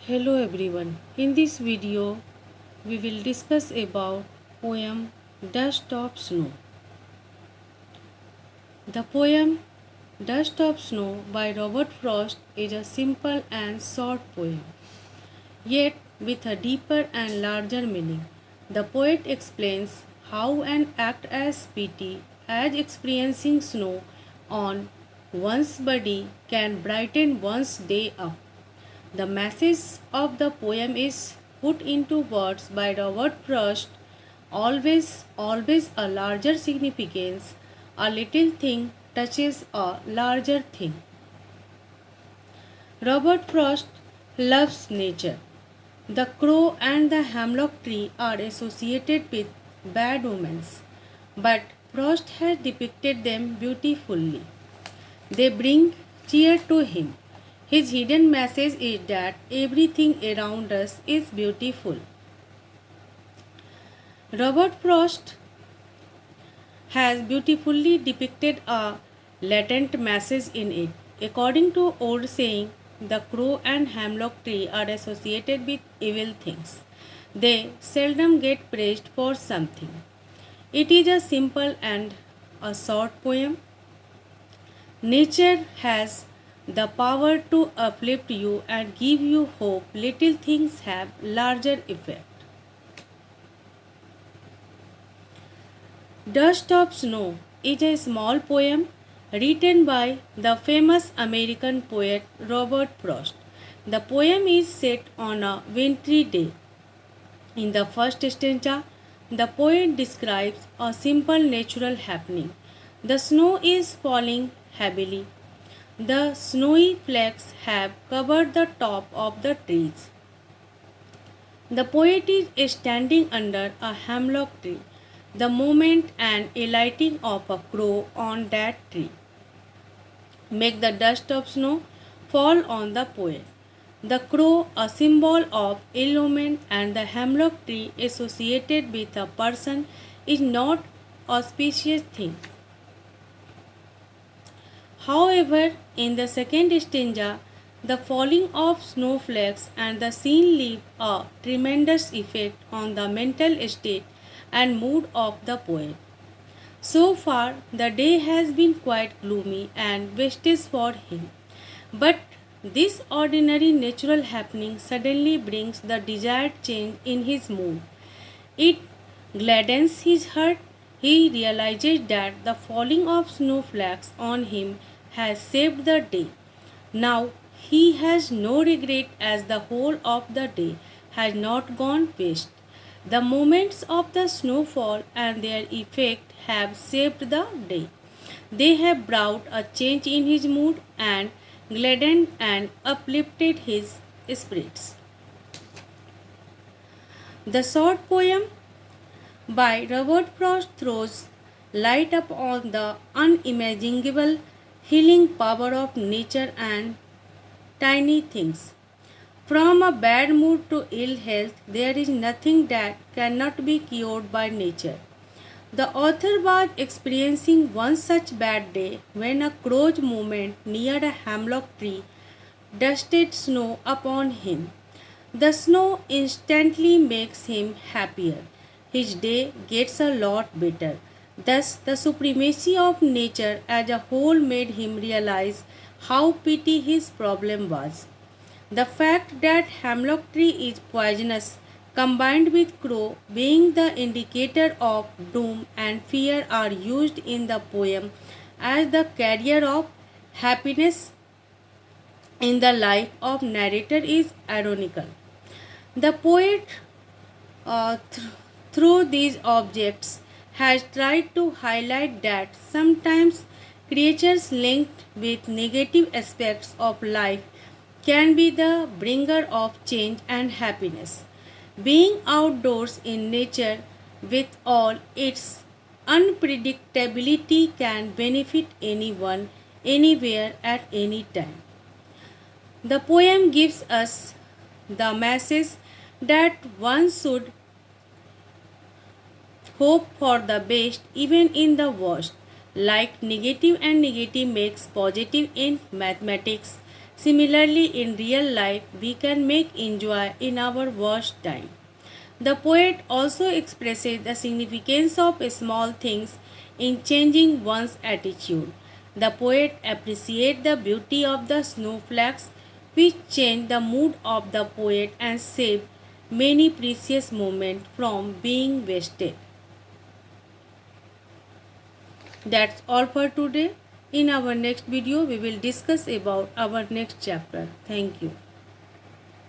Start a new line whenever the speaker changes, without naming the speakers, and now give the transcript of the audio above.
Hello everyone. In this video, we will discuss about poem Dust of Snow. The poem Dust of Snow by Robert Frost is a simple and short poem, yet with a deeper and larger meaning. The poet explains how an act as petty as experiencing snow on one's body can brighten one's day up. The message of the poem is put into words by Robert Frost. Always a larger significance. A little thing touches a larger thing. Robert Frost loves nature. The crow and the hemlock tree are associated with bad omens, but Frost has depicted them beautifully. They bring cheer to him. His hidden message is that everything around us is beautiful. Robert Frost has beautifully depicted a latent message in it. According to old saying, the crow and hemlock tree are associated with evil things. They seldom get praised for something. It is a simple and a short poem. Nature has the power to uplift you and give you hope. Little things have larger effect. Dust of Snow is a small poem written by the famous American poet Robert Frost. The poem is set on a wintry day. In the first stanza, the poet describes a simple natural happening. The snow is falling heavily. The snowy flakes have covered the top of the trees. The poet is standing under a hemlock tree. The movement and alighting of a crow on that tree make the dust of snow fall on the poet. The crow, a symbol of ill omen, and the hemlock tree associated with a person is not auspicious thing. However, in the second stanza, the falling of snowflakes and the scene leave a tremendous effect on the mental state and mood of the poet. So far, the day has been quite gloomy and wasteful for him. But this ordinary natural happening suddenly brings the desired change in his mood. It gladdens his heart. He realizes that the falling of snowflakes on him has saved the day. Now he has no regret as the whole of the day has not gone waste. The moments of the snowfall and their effect have saved the day. They have brought a change in his mood and gladdened and uplifted his spirits. The short poem by Robert Frost throws light upon the unimaginable healing power of nature and tiny things. From a bad mood to ill health, there is nothing that cannot be cured by nature. The author was experiencing one such bad day when a crow's movement near a hemlock tree dusted snow upon him. The snow instantly makes him happier. His day gets a lot better. Thus, the supremacy of nature as a whole made him realize how petty his problem was. The fact that hemlock tree is poisonous combined with crow being the indicator of doom and fear are used in the poem as the carrier of happiness in the life of narrator is ironical. The poet, through these objects, has tried to highlight that sometimes creatures linked with negative aspects of life can be the bringer of change and happiness. Being outdoors in nature with all its unpredictability can benefit anyone, anywhere, at any time. The poem gives us the message that one should hope for the best even in the worst. Like negative and negative makes positive in mathematics, Similarly, in real life, we can make enjoy in our worst time. The poet also expresses the significance of small things in changing one's attitude. The poet appreciates the beauty of the snowflakes, which change the mood of the poet and save many precious moments from being wasted. That's all for today. In our next video, we will discuss about our next chapter. Thank you.